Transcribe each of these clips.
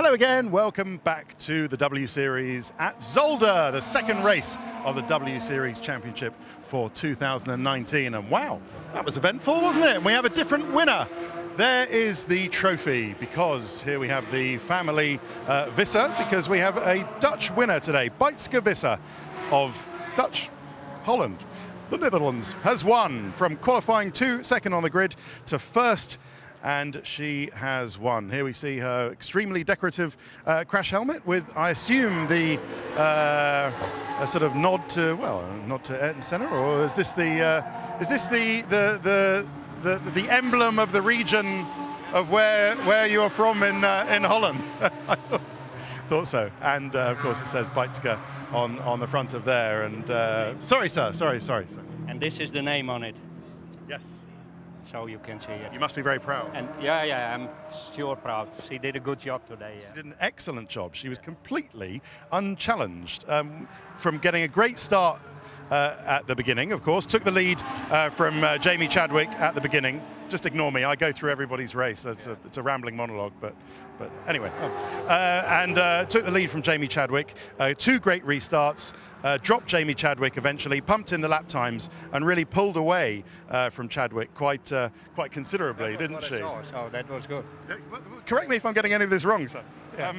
Hello again, welcome back to the W Series at Zolder, the second race of the W Series Championship for 2019. And wow, that was eventful, wasn't it? And we have a different winner. There is the trophy, because here we have the family Visser, because we have a Dutch winner today. Bijtske Visser of Dutch Holland. The Netherlands has won from qualifying second on the grid to first, and she has won. Here we see her extremely decorative crash helmet with, I assume, the a sort of nod to, well, nod to Ayrton Senna, or is this the emblem of the region of where you are from in Holland? I thought so. And of course it says Bijtske on the front of there. And sorry, sir. Sorry. And this is the name on it. Yes. So you can see it. You must be very proud. And yeah, I'm sure proud. She did a good job today. She did an excellent job. She was completely unchallenged from getting a great start at the beginning, of course. Took the lead from Jamie Chadwick at the beginning. Just ignore me, I go through everybody's race. It's a rambling monologue, but anyway. Took the lead from Jamie Chadwick. Two great restarts, dropped Jamie Chadwick eventually, pumped in the lap times, and really pulled away from Chadwick quite considerably, didn't she? So that was good. Correct me if I'm getting any of this wrong, sir. Yeah.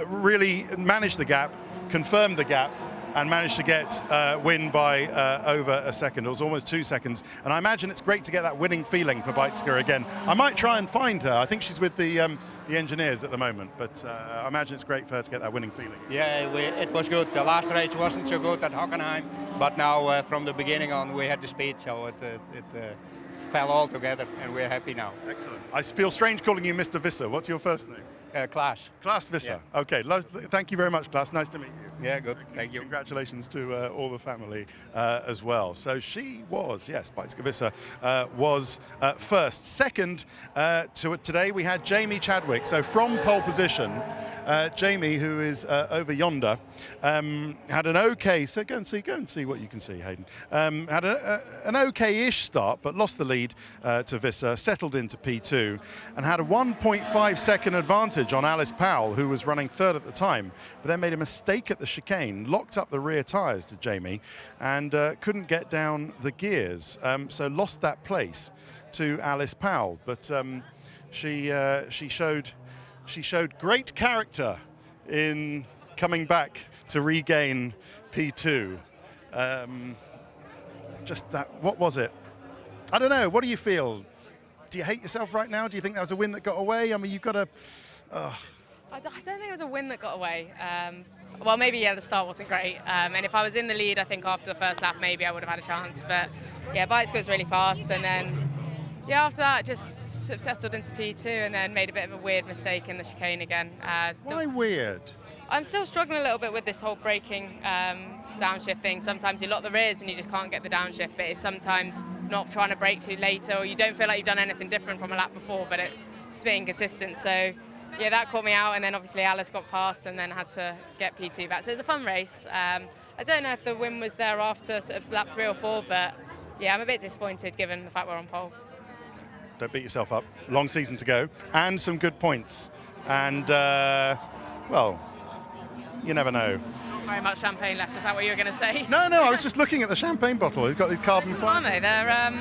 Really managed the gap, confirmed the gap, and managed to get win by over a second. It was almost 2 seconds. And I imagine it's great to get that winning feeling for Bijtske again. I might try and find her. I think she's with the engineers at the moment, but I imagine it's great for her to get that winning feeling. Yeah, it was good. The last race wasn't so good at Hockenheim, but now from the beginning on we had the speed, so it fell all together, and we're happy now. Excellent. I feel strange calling you Mr. Visser. What's your first name? Klaas. Klaas Visser. Yeah. Okay, thank you very much, Klaas. Nice to meet you. Yeah, good. Thank you. Congratulations to all the family as well. So she was, yes, Bijtske Visser was first. Second, today we had Jamie Chadwick. So from pole position, Jamie, who is over yonder, had an okay, so go and see what you can see, Hayden. Had an okay-ish start, but lost the lead to Visser, settled into P2, and had a 1.5 second advantage on Alice Powell, who was running third at the time, but then made a mistake at the chicane, locked up the rear tyres to Jamie, and couldn't get down the gears, so lost that place to Alice Powell. But she showed great character in coming back to regain P2. Just that, what was it? I don't know, what do you feel? Do you hate yourself right now? Do you think that was a win that got away? I mean, you've got to... I don't think it was a win that got away. Well, maybe, yeah, the start wasn't great. And if I was in the lead, I think after the first lap, maybe I would have had a chance. But yeah, Bijtske was really fast. And then, yeah, after that, just sort of settled into P2 and then made a bit of a weird mistake in the chicane again. Why weird? I'm still struggling a little bit with this whole braking downshift thing. Sometimes you lock the rears and you just can't get the downshift, but it's sometimes not trying to brake too late, or you don't feel like you've done anything different from a lap before, but it's being consistent. So yeah, that caught me out, and then obviously Alice got past and then had to get P2 back. So it was a fun race. I don't know if the win was there after sort of lap 3 or 4, but yeah, I'm a bit disappointed given the fact we're on pole. Don't beat yourself up. Long season to go, and some good points. And, well, you never know. Not very much champagne left, is that what you were going to say? No, I was just looking at the champagne bottle. It's got the carbon fibre. Aren't they? They're,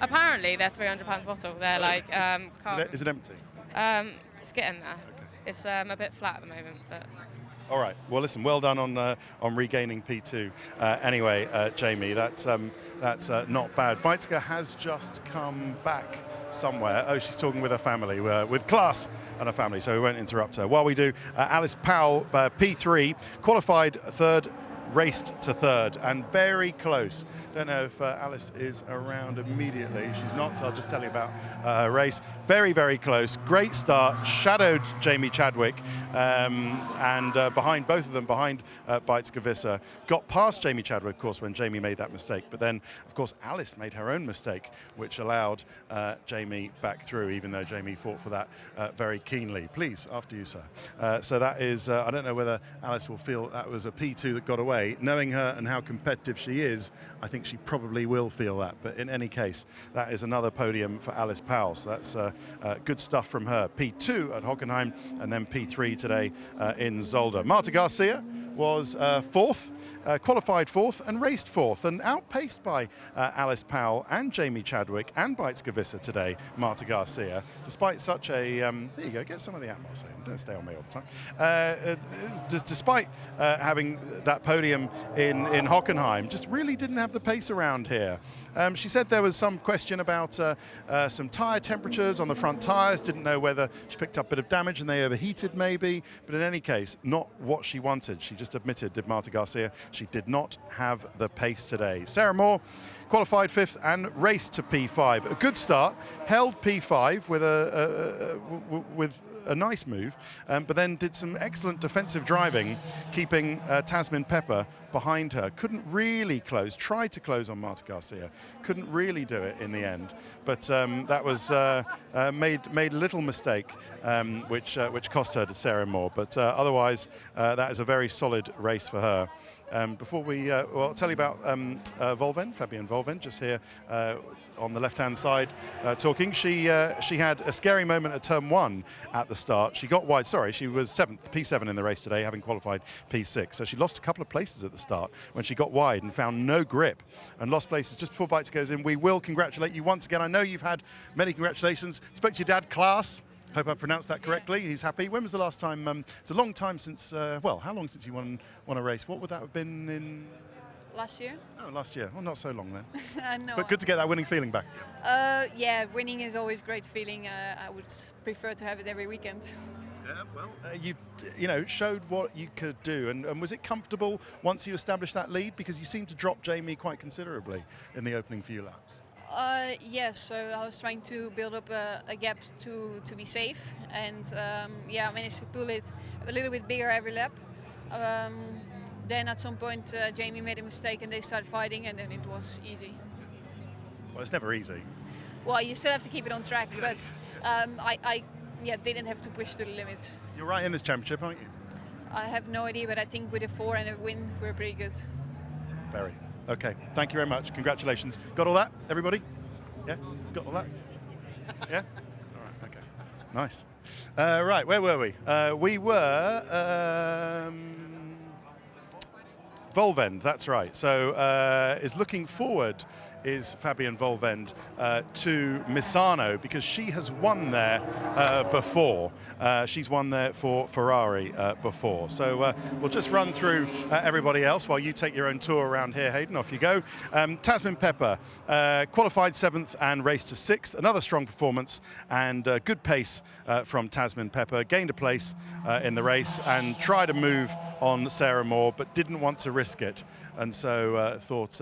apparently, they're £300 bottle. They're like carbon. Is it empty? It's getting there. Okay. It's a bit flat at the moment, but... All right. Well, listen. Well done on regaining P2. Anyway, Jamie, that's not bad. Bijtske has just come back somewhere. Oh, she's talking with her family, with Klaas and her family, so we won't interrupt her. While we do, Alice Powell, P3, qualified third, raced to third, and very close. Don't know if Alice is around immediately. She's not, so I'll just tell you about her race. Very, very close. Great start. Shadowed Jamie Chadwick, and behind both of them, behind Bijtske Visser. Got past Jamie Chadwick, of course, when Jamie made that mistake. But then, of course, Alice made her own mistake, which allowed Jamie back through, even though Jamie fought for that very keenly. Please, after you, sir. So that is, I don't know whether Alice will feel that was a P2 that got away. way, knowing her and how competitive she is, I think she probably will feel that. But in any case, that is another podium for Alice Powell. So that's good stuff from her. P2 at Hockenheim, and then P3 today in Zolder. Marta Garcia was fourth. Qualified fourth and raced fourth, and outpaced by Alice Powell and Jamie Chadwick and Beitske-Visser today, Marta Garcia, despite such a, there you go, get some of the atmosphere, don't stay on me all the time. Despite having that podium in Hockenheim, just really didn't have the pace around here. She said there was some question about some tyre temperatures on the front tyres, didn't know whether she picked up a bit of damage and they overheated maybe, but in any case, not what she wanted. She just admitted, did Marta Garcia, she did not have the pace today. Sarah Moore qualified fifth and raced to P5. A good start, held P5 with a nice move, but then did some excellent defensive driving, keeping Tasmin Pepper behind her. Couldn't really close, tried to close on Marta Garcia, couldn't really do it in the end, but that was made a little mistake, which cost her to Sarah Moore, but otherwise that is a very solid race for her. Before we, well, I'll tell you about Fabienne Volvend, just here on the left-hand side talking. She had a scary moment at turn 1 at the start. She got wide, sorry, she was P7 in the race today, having qualified P6. So she lost a couple of places at the start when she got wide and found no grip and lost places just before Beitske goes in. We will congratulate you once again. I know you've had many congratulations. Spoke to your dad, Klaas. Hope I pronounced that correctly. He's happy. When was the last time? It's a long time since, well, how long since you won a race? What would that have been in? Last year. Oh, last year. Well, not so long then. No. But good to get that winning feeling back. Yeah, winning is always a great feeling. I would prefer to have it every weekend. Yeah, well, you know, showed what you could do. And was it comfortable once you established that lead? Because you seemed to drop Jamie quite considerably in the opening few laps. Yes, so I was trying to build up a gap to be safe, and yeah, I managed to pull it a little bit bigger every lap. Then at some point Jamie made a mistake and they started fighting, and then it was easy. Well, it's never easy. Well, you still have to keep it on track, but I didn't have to push to the limits. You're right in this championship, aren't you? I have no idea, but I think with a 4 and a win, we're pretty good. Very. Okay, thank you very much. Congratulations. Got all that, everybody? Yeah? Got all that? Yeah? All right, okay. Nice. Right, where were we? We were Volvend, that's right. So is looking forward is Fabienne Volvend to Misano, because she has won there before. She's won there for Ferrari before. So we'll just run through everybody else while you take your own tour around here, Hayden. Off you go. Tasmin Pepper qualified 7th and raced to 6th. Another strong performance and good pace from Tasmin Pepper. Gained a place in the race and tried to move on Sarah Moore, but didn't want to risk it. And so thought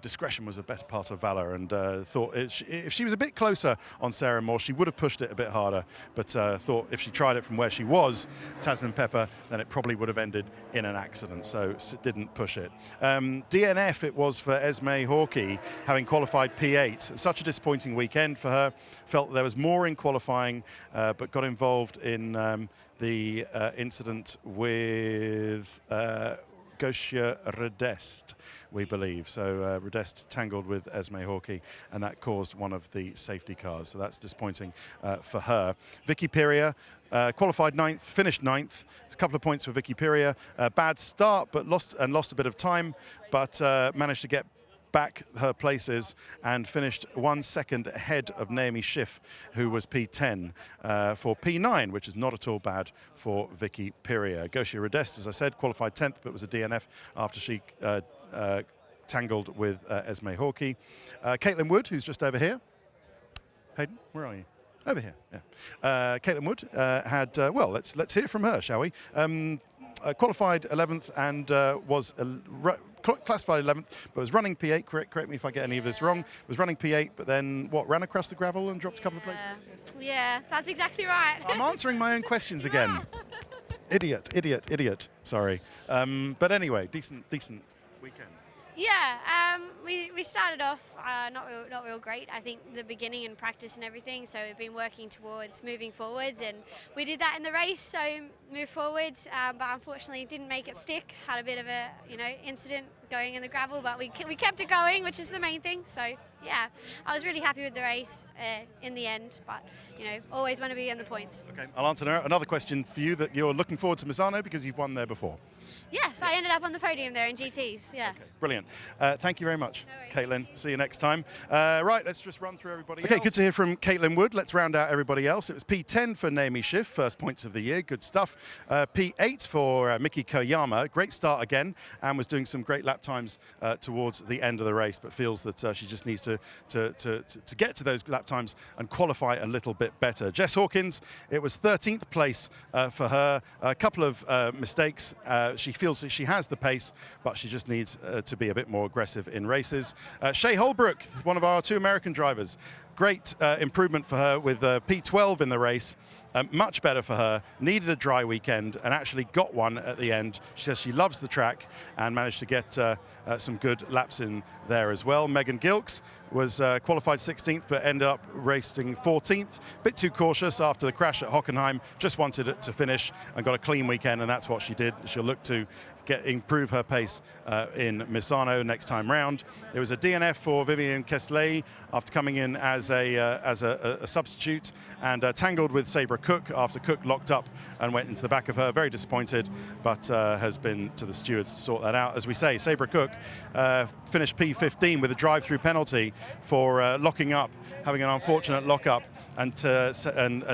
discretion was the best part of valor, and thought if she was a bit closer on Sarah Moore, she would have pushed it a bit harder, but thought if she tried it from where she was, Tasmin Pepper, then it probably would have ended in an accident, so didn't push it. DNF it was for Esme Hawkey, having qualified P8. Such a disappointing weekend for her. Felt there was more in qualifying, but got involved in the incident with Gosia Redest, we believe. So Redest tangled with Esme Hawkey, and that caused one of the safety cars. So that's disappointing for her. Vicky Piria qualified 9th, finished 9th. A couple of points for Vicky Piria. Bad start, but lost a bit of time, but managed to get back her places and finished 1 second ahead of Naomi Schiff, who was P10 for P9, which is not at all bad for Vicky Piria. Gosia Redest, as I said, qualified 10th, but was a DNF after she tangled with Esme Hawkey. Caitlin Wood, who's just over here. Hayden, where are you? Over here, yeah. Caitlin Wood had, well, let's hear from her, shall we? Qualified 11th and was classified 11th, but was running P8, correct me if I get any of this wrong, was running P8, but then, ran across the gravel and dropped a couple of places? Yeah, that's exactly right. I'm answering my own questions again. Idiot, sorry. But anyway, decent weekend. Yeah, we we started off not real great. I think the beginning and practice and everything. So we've been working towards moving forwards, and we did that in the race. So move forwards, but unfortunately didn't make it stick. Had a bit of a incident going in the gravel, but we kept it going, which is the main thing. So yeah, I was really happy with the race in the end. But always want to be in the points. Okay, I'll answer another question for you that you're looking forward to Misano because you've won there before. Yes, I ended up on the podium there in GTs, yeah. Okay, brilliant. Thank you very much, No Caitlin. See you next time. Right, let's just run through everybody else. Okay, good to hear from Caitlin Wood. Let's round out everybody else. It was P10 for Naomi Schiff, first points of the year, good stuff. P8 for Miki Koyama, great start again, and was doing some great lap times towards the end of the race, but feels that she just needs to get to those lap times and qualify a little bit better. Jess Hawkins, it was 13th place for her. A couple of mistakes. She feels that she has the pace, but she just needs to be a bit more aggressive in races. Shea Holbrook, one of our 2 American drivers, great improvement for her with P12 in the race. Much better for her, needed a dry weekend and actually got one at the end. She says she loves the track and managed to get some good laps in there as well. Megan Gilks was qualified 16th but ended up racing 14th. Bit too cautious after the crash at Hockenheim, just wanted it to finish and got a clean weekend, and that's what she did. She'll look to improve her pace in Misano next time round. There was a DNF for Vivian Kessler after coming in as a substitute and tangled with Sabra Cook after Cook locked up and went into the back of her. Very disappointed, but has been to the stewards to sort that out. As we say, Sabra Cook finished P15 with a drive-through penalty for locking up, having an unfortunate lock-up and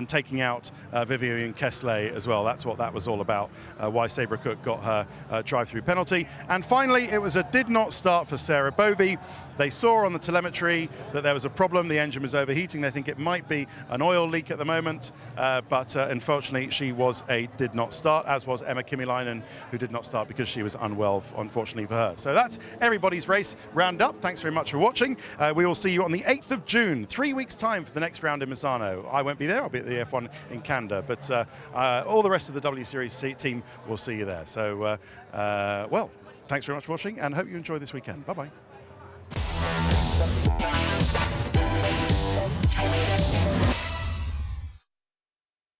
taking out Vivian Kessler as well. That's what that was all about, why Sabra Cook got her drive-through penalty. And finally, it was a did not start for Sarah Bovey. They saw on the telemetry that there was a problem. The engine was overheating. They think it might be an oil leak at the moment, but unfortunately, she was a did not start, as was Emma Kimiläinen, who did not start because she was unwell, unfortunately for her. So that's everybody's race roundup. Thanks very much for watching. We will see you on the 8th of June, 3 weeks' time for the next round in Misano. I won't be there. I'll be at the F1 in Canada, but all the rest of the W Series team will see you there. So, well, thanks very much for watching and hope you enjoy this weekend. Bye-bye.